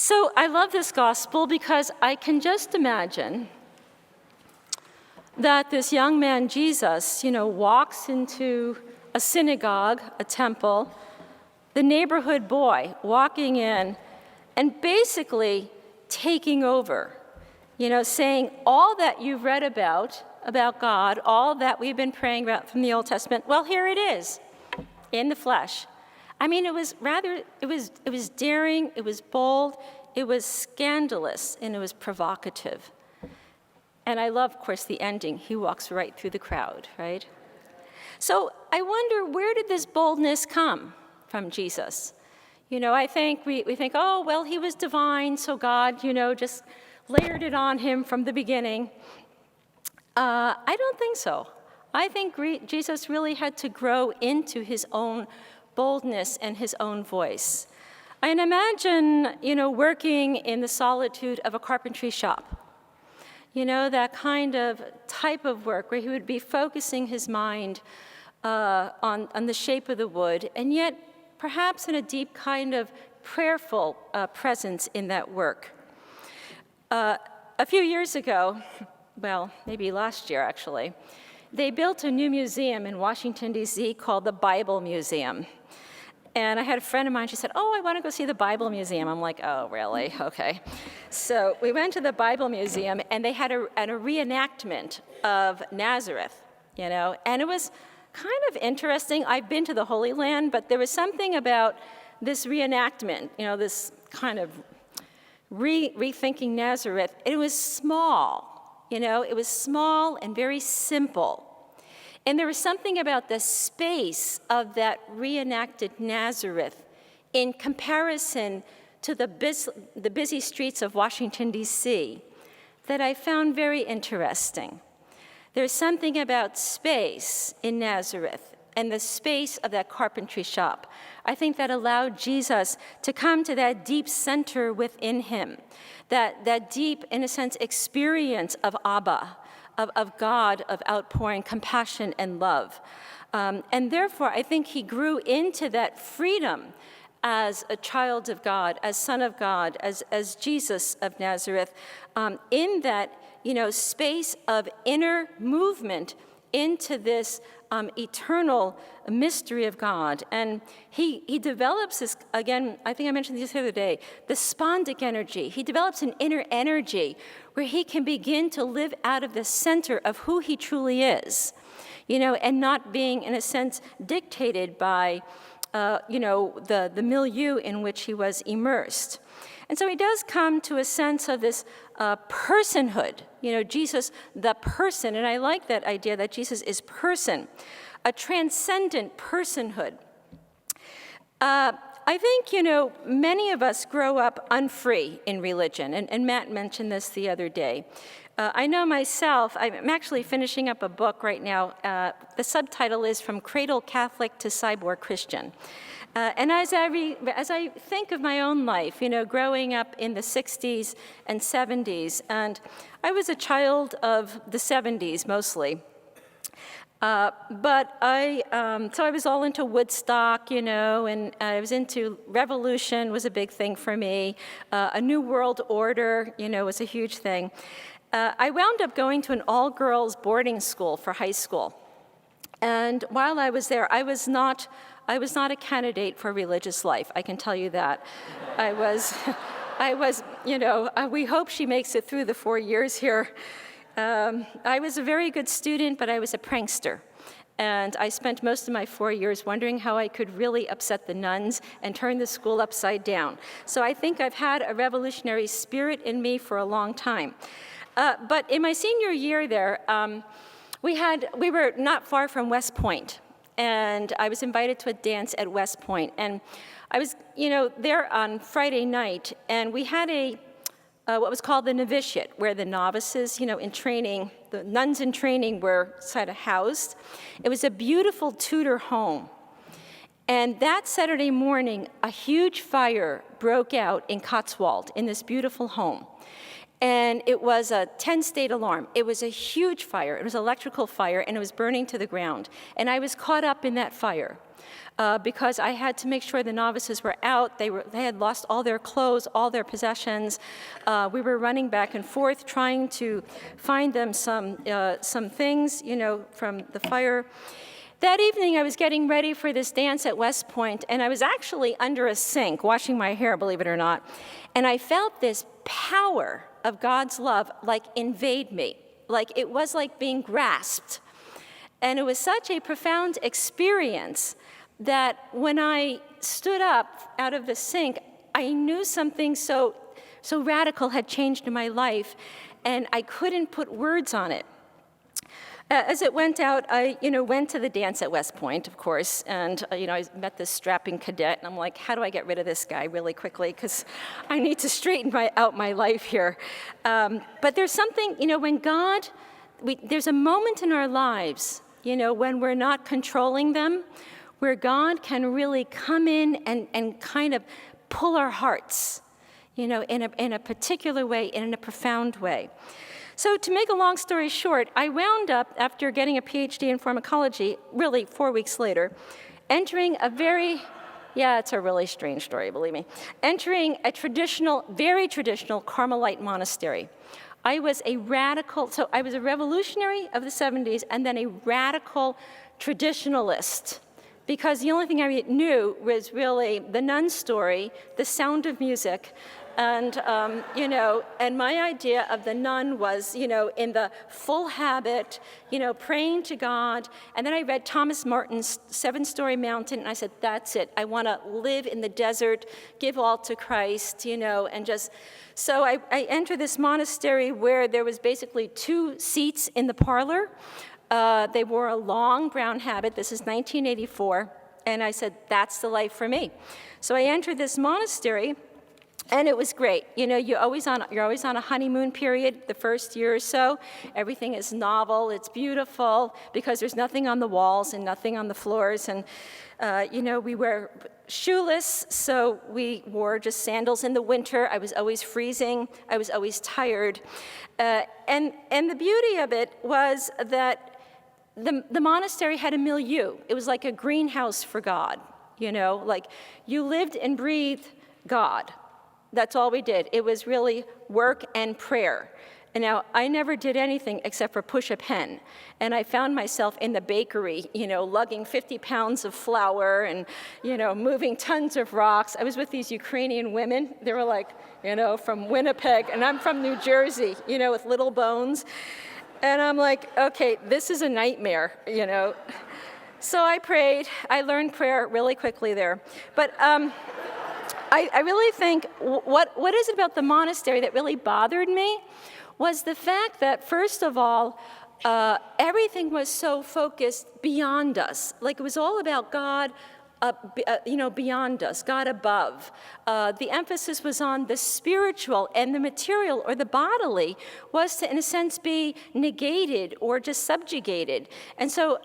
So I love this gospel because I can just imagine that this young man, Jesus, walks into a synagogue, a temple, the neighborhood boy walking in and basically taking over, saying all that you've read about God, all that we've been praying about from the Old Testament, well, here it is, in the flesh. I mean, it was daring, it was bold, it was scandalous, and it was provocative. And I love, of course, the ending. He walks right through the crowd, right? So I wonder, where did this boldness come from Jesus? I think we think, oh, well, he was divine, so God, just layered it on him from the beginning. I don't think so. I think Jesus really had to grow into his own boldness and his own voice. I can imagine, working in the solitude of a carpentry shop. That kind of type of work where he would be focusing his mind on the shape of the wood, and yet perhaps in a deep kind of prayerful presence in that work. A few years ago, well, maybe last year actually, they built a new museum in Washington, D.C. called the Bible Museum. And I had a friend of mine, she said, oh, I want to go see the Bible Museum. I'm like, oh, really? Okay. So we went to the Bible Museum, and they had a reenactment of Nazareth, and it was kind of interesting. I've been to the Holy Land, but there was something about this reenactment, this kind of rethinking Nazareth. It was small, it was small and very simple. And there was something about the space of that reenacted Nazareth in comparison to the busy streets of Washington, D.C., that I found very interesting. There's something about space in Nazareth and the space of that carpentry shop. I think that allowed Jesus to come to that deep center within him, that deep, in a sense, experience of Abba, of God, of outpouring compassion and love. And therefore, I think he grew into that freedom as a child of God, as Son of God, as Jesus of Nazareth, in that space of inner movement into this eternal mystery of God. And he develops this, again, I think I mentioned this the other day, the spondic energy. He develops an inner energy where he can begin to live out of the center of who he truly is, and not being, in a sense, dictated by, the milieu in which he was immersed. And so he does come to a sense of this personhood, Jesus, the person. And I like that idea that Jesus is person, a transcendent personhood. I think, many of us grow up unfree in religion. And Matt mentioned this the other day. I know myself, I'm actually finishing up a book right now. The subtitle is From Cradle Catholic to Cyborg Christian. And as I think of my own life, growing up in the 60s and 70s, and I was a child of the 70s mostly. But so I was all into Woodstock, and I was into revolution was a big thing for me. A new world order, was a huge thing. I wound up going to an all-girls boarding school for high school. And while I was there, I was not a candidate for religious life, I can tell you that. I was, we hope she makes it through the 4 years here. I was a very good student, but I was a prankster. And I spent most of my 4 years wondering how I could really upset the nuns and turn the school upside down. So I think I've had a revolutionary spirit in me for a long time. But in my senior year there, we were not far from West Point. And I was invited to a dance at West Point. And I was, there on Friday night, and we had what was called the novitiate, where the novices, in training, the nuns in training were sort of housed. It was a beautiful Tudor home. And that Saturday morning, a huge fire broke out in Cotswold, in this beautiful home. And it was a 10-state alarm. It was a huge fire. It was an electrical fire, and it was burning to the ground. And I was caught up in that fire. because I had to make sure the novices were out. They had lost all their clothes, all their possessions. We were running back and forth trying to find them some things, from the fire. That evening, I was getting ready for this dance at West Point, and I was actually under a sink washing my hair, believe it or not, and I felt this power of God's love invade me. It was like being grasped. And it was such a profound experience that when I stood up out of the sink, I knew something so radical had changed in my life, and I couldn't put words on it. As it went out, I went to the dance at West Point, of course, and I met this strapping cadet, and I'm like, how do I get rid of this guy really quickly? Because I need to straighten out my life here. But there's something, when God, there's a moment in our lives, when we're not controlling them, where God can really come in and kind of pull our hearts, in a particular way, in a profound way. So to make a long story short, I wound up, after getting a PhD in pharmacology, really 4 weeks later, entering it's a really strange story, believe me, entering a very traditional Carmelite monastery. I was a revolutionary of the 70s and then a radical traditionalist, because the only thing I knew was really the nun story, the sound of music, and and my idea of the nun was, in the full habit, praying to God. And then I read Thomas Martin's 7-Story Mountain, and I said, that's it. I want to live in the desert, give all to Christ, and just. So I entered this monastery where there was basically 2 seats in the parlor. They wore a long brown habit. This is 1984. And I said, that's the life for me. So I entered this monastery, and it was great. You're always on a honeymoon period the first year or so. Everything is novel. It's beautiful because there's nothing on the walls and nothing on the floors. And, we were shoeless, so we wore just sandals in the winter. I was always freezing. I was always tired. And the beauty of it was that the monastery had a milieu. It was like a greenhouse for God, you lived and breathed God. That's all we did. It was really work and prayer. And now, I never did anything except for push a pen. And I found myself in the bakery, lugging 50 pounds of flour and, moving tons of rocks. I was with these Ukrainian women. They were like, from Winnipeg, and I'm from New Jersey, with little bones. And I'm like, okay, this is a nightmare, So I prayed. I learned prayer really quickly there. But I really think what is it about the monastery that really bothered me was the fact that, first of all, everything was so focused beyond us. It was all about God, beyond us, God above. The emphasis was on the spiritual, and the material or the bodily was to, in a sense, be negated or just subjugated. And so,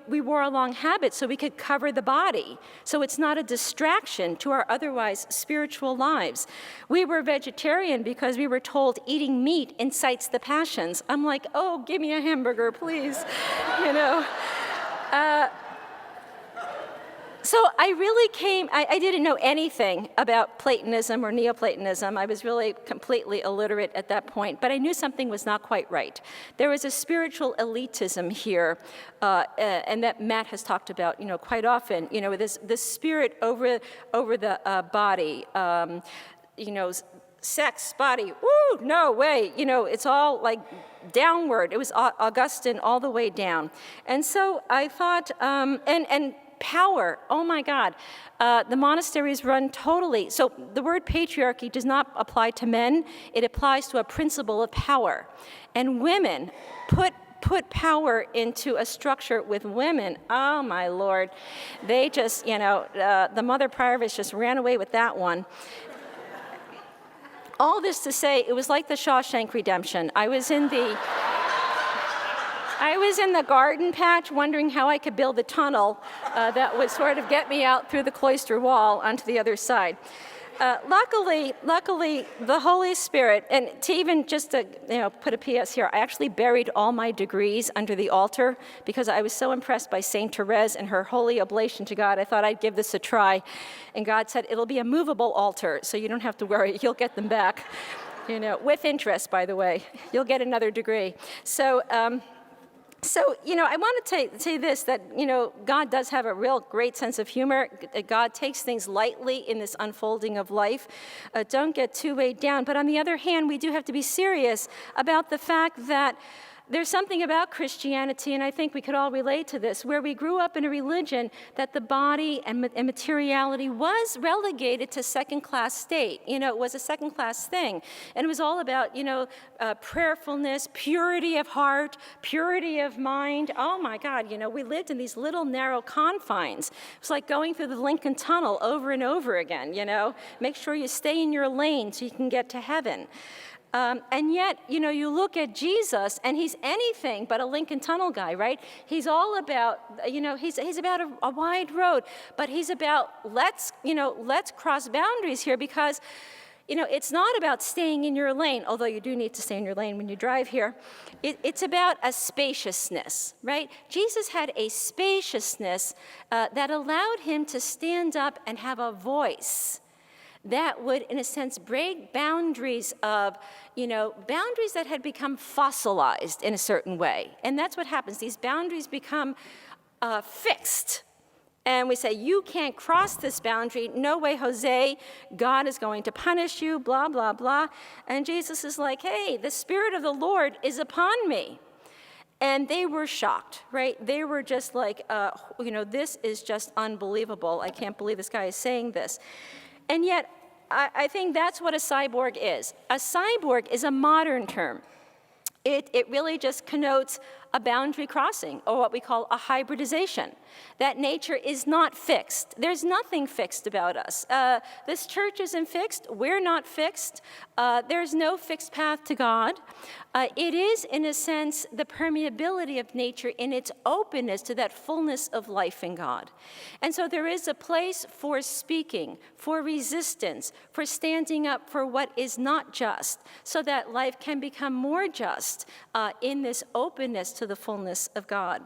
we wore a long habit so we could cover the body. So it's not a distraction to our otherwise spiritual lives. We were vegetarian because we were told eating meat incites the passions. I'm like, oh, give me a hamburger, please, So I really I didn't know anything about Platonism or Neoplatonism. I was really completely illiterate at that point, but I knew something was not quite right. There was a spiritual elitism here, and that Matt has talked about, quite often, this spirit over the body, sex, body, woo, no way, it's all like downward. It was Augustine all the way down. And so I thought, and power, oh my God. The monastery is run totally. So the word patriarchy does not apply to men. It applies to a principle of power. And women put power into a structure with women. Oh my Lord. They just, the Mother Prioress just ran away with that one. All this to say, it was like the Shawshank Redemption. I was in the garden patch wondering how I could build a tunnel that would sort of get me out through the cloister wall onto the other side. Luckily, the Holy Spirit, and to even just to put a PS here, I actually buried all my degrees under the altar because I was so impressed by Saint Therese and her holy oblation to God. I thought I'd give this a try, and God said it'll be a movable altar, so you don't have to worry, you'll get them back, with interest, by the way. You'll get another degree. So I want to say this, that, God does have a real great sense of humor. God takes things lightly in this unfolding of life. Don't get too weighed down. But on the other hand, we do have to be serious about the fact that there's something about Christianity, and I think we could all relate to this, where we grew up in a religion that the body and materiality was relegated to second-class state. It was a second-class thing. And it was all about, prayerfulness, purity of heart, purity of mind. Oh, my God, we lived in these little narrow confines. It was like going through the Lincoln Tunnel over and over again, Make sure you stay in your lane so you can get to heaven. And yet, you look at Jesus, and he's anything but a Lincoln Tunnel guy, right? He's all about, he's about a wide road, but he's about let's cross boundaries here because, it's not about staying in your lane, although you do need to stay in your lane when you drive here. It's about a spaciousness, right? Jesus had a spaciousness that allowed him to stand up and have a voice that would, in a sense, break boundaries of, boundaries that had become fossilized in a certain way. And that's what happens. These boundaries become fixed. And we say, you can't cross this boundary. No way, Jose. God is going to punish you, blah, blah, blah. And Jesus is like, hey, the Spirit of the Lord is upon me. And they were shocked, right? They were just like, this is just unbelievable. I can't believe this guy is saying this. And yet, I think that's what a cyborg is. A cyborg is a modern term. It really just connotes a boundary crossing, or what we call a hybridization. That nature is not fixed. There's nothing fixed about us. This church isn't fixed. We're not fixed. There's no fixed path to God. It is, in a sense, the permeability of nature in its openness to that fullness of life in God. And so there is a place for speaking, for resistance, for standing up for what is not just, so that life can become more just in this openness to the fullness of God.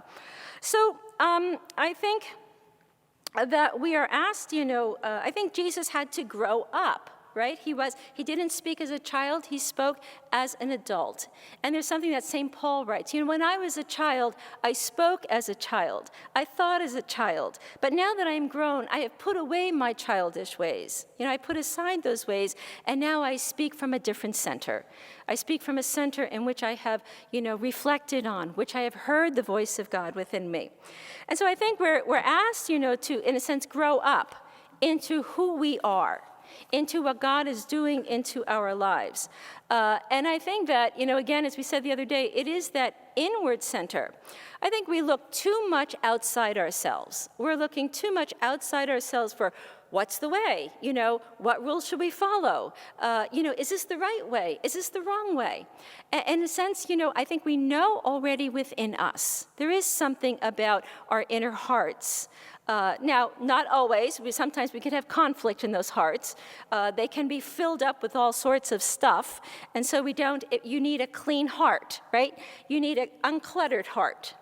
So I think that we are asked, I think Jesus had to grow up, right? He didn't speak as a child, he spoke as an adult. And there's something that St. Paul writes, when I was a child, I spoke as a child, I thought as a child, but now that I am grown, I have put away my childish ways. I put aside those ways, and now I speak from a different center. I speak from a center in which I have, reflected on, which I have heard the voice of God within me. And so I think we're asked, to, in a sense, grow up into who we are, into what God is doing into our lives. And I think that, again, as we said the other day, it is that inward center. I think we look too much outside ourselves. We're looking too much outside ourselves for what's the way? What rules should we follow? Is this the right way? Is this the wrong way? And in a sense, I think we know already within us. There is something about our inner hearts. Now, not always. Sometimes we can have conflict in those hearts. They can be filled up with all sorts of stuff. And so you need a clean heart, right? You need an uncluttered heart.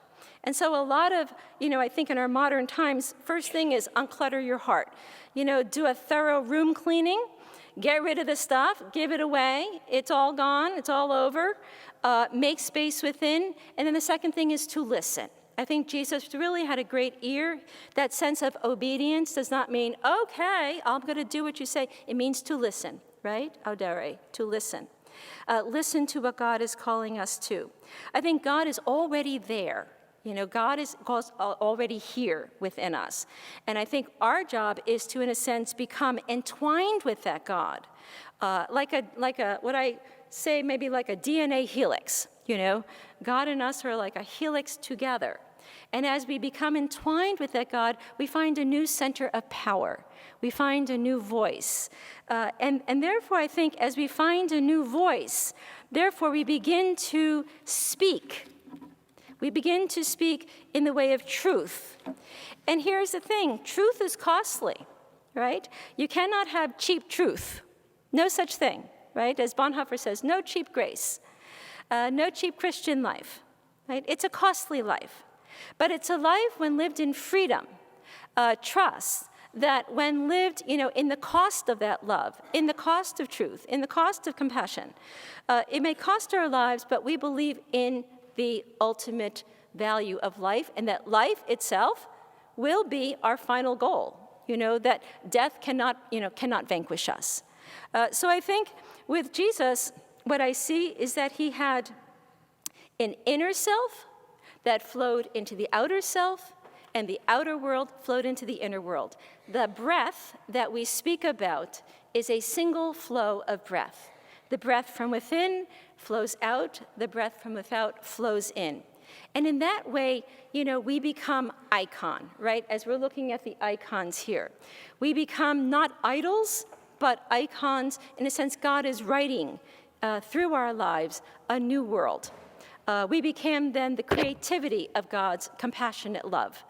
And so a lot of, I think in our modern times, first thing is unclutter your heart. Do a thorough room cleaning, get rid of the stuff, give it away. It's all gone, it's all over. Make space within. And then the second thing is to listen. I think Jesus really had a great ear. That sense of obedience does not mean, okay, I'm going to do what you say. It means to listen, right? Audere, to listen. Listen to what God is calling us to. I think God is already there. God is already here within us. And I think our job is to, in a sense, become entwined with that God. Like what I say, maybe like a DNA helix. God and us are like a helix together. And as we become entwined with that God, we find a new center of power. We find a new voice. And therefore, I think as we find a new voice, therefore we begin to speak. We begin to speak in the way of truth. And here's the thing, truth is costly, right? You cannot have cheap truth. No such thing, right? As Bonhoeffer says, no cheap grace, no cheap Christian life, right? It's a costly life, but it's a life when lived in freedom, trust, that when lived, in the cost of that love, in the cost of truth, in the cost of compassion, it may cost our lives, but we believe in the ultimate value of life, and that life itself will be our final goal, that death cannot vanquish us. So I think with Jesus, what I see is that he had an inner self that flowed into the outer self, and the outer world flowed into the inner world. The breath that we speak about is a single flow of breath. The breath from within flows out, the breath from without flows in. And in that way, we become icon, right? As we're looking at the icons here. We become not idols, but icons. In a sense, God is writing through our lives a new world. We became then the creativity of God's compassionate love.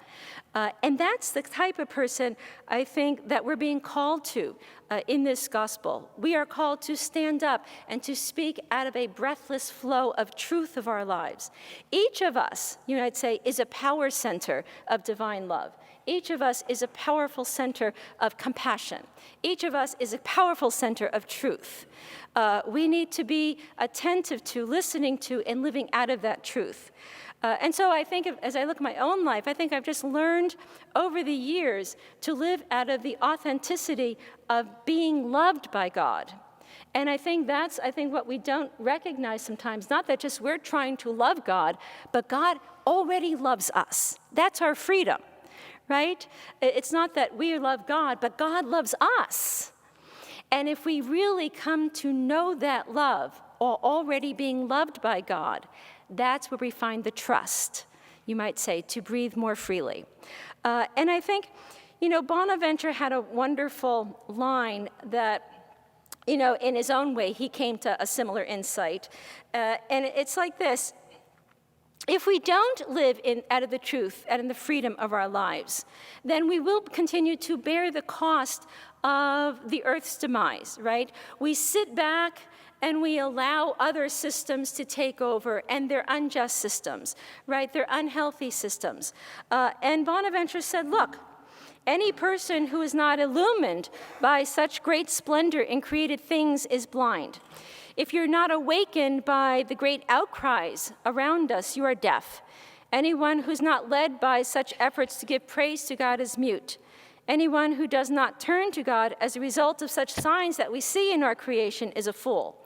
And that's the type of person, I think, that we're being called to in this gospel. We are called to stand up and to speak out of a breathless flow of truth of our lives. Each of us, I'd say, is a power center of divine love. Each of us is a powerful center of compassion. Each of us is a powerful center of truth. We need to be attentive to, listening to, and living out of that truth. And so I think, as I look at my own life, I think I've just learned over the years to live out of the authenticity of being loved by God. And I think that's what we don't recognize sometimes, not that just we're trying to love God, but God already loves us. That's our freedom, right? It's not that we love God, but God loves us. And if we really come to know that love, or already being loved by God, that's where we find the trust, you might say, to breathe more freely. And I think, Bonaventure had a wonderful line that, in his own way, he came to a similar insight. And it's like this: if we don't live out of the truth and in the freedom of our lives, then we will continue to bear the cost of the earth's demise, right? We sit back and we allow other systems to take over, and they're unjust systems, right? They're unhealthy systems. And Bonaventure said, look, any person who is not illumined by such great splendor in created things is blind. If you're not awakened by the great outcries around us, you are deaf. Anyone who's not led by such efforts to give praise to God is mute. Anyone who does not turn to God as a result of such signs that we see in our creation is a fool.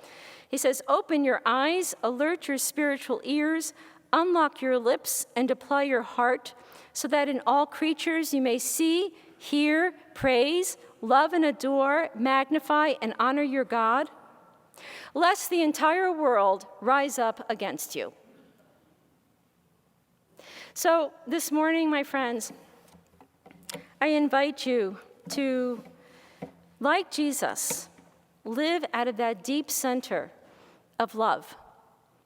He says, open your eyes, alert your spiritual ears, unlock your lips, and apply your heart, so that in all creatures you may see, hear, praise, love and adore, magnify, and honor your God, lest the entire world rise up against you. So this morning, my friends, I invite you to, like Jesus, live out of that deep center of love,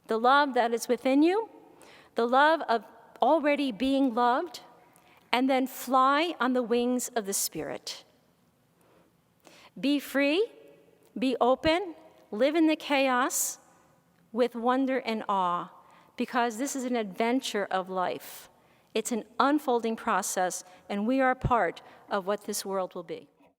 the love that is within you, the love of already being loved, and then fly on the wings of the Spirit. Be free, be open, live in the chaos with wonder and awe, because this is an adventure of life. It's an unfolding process, and we are part of what this world will be.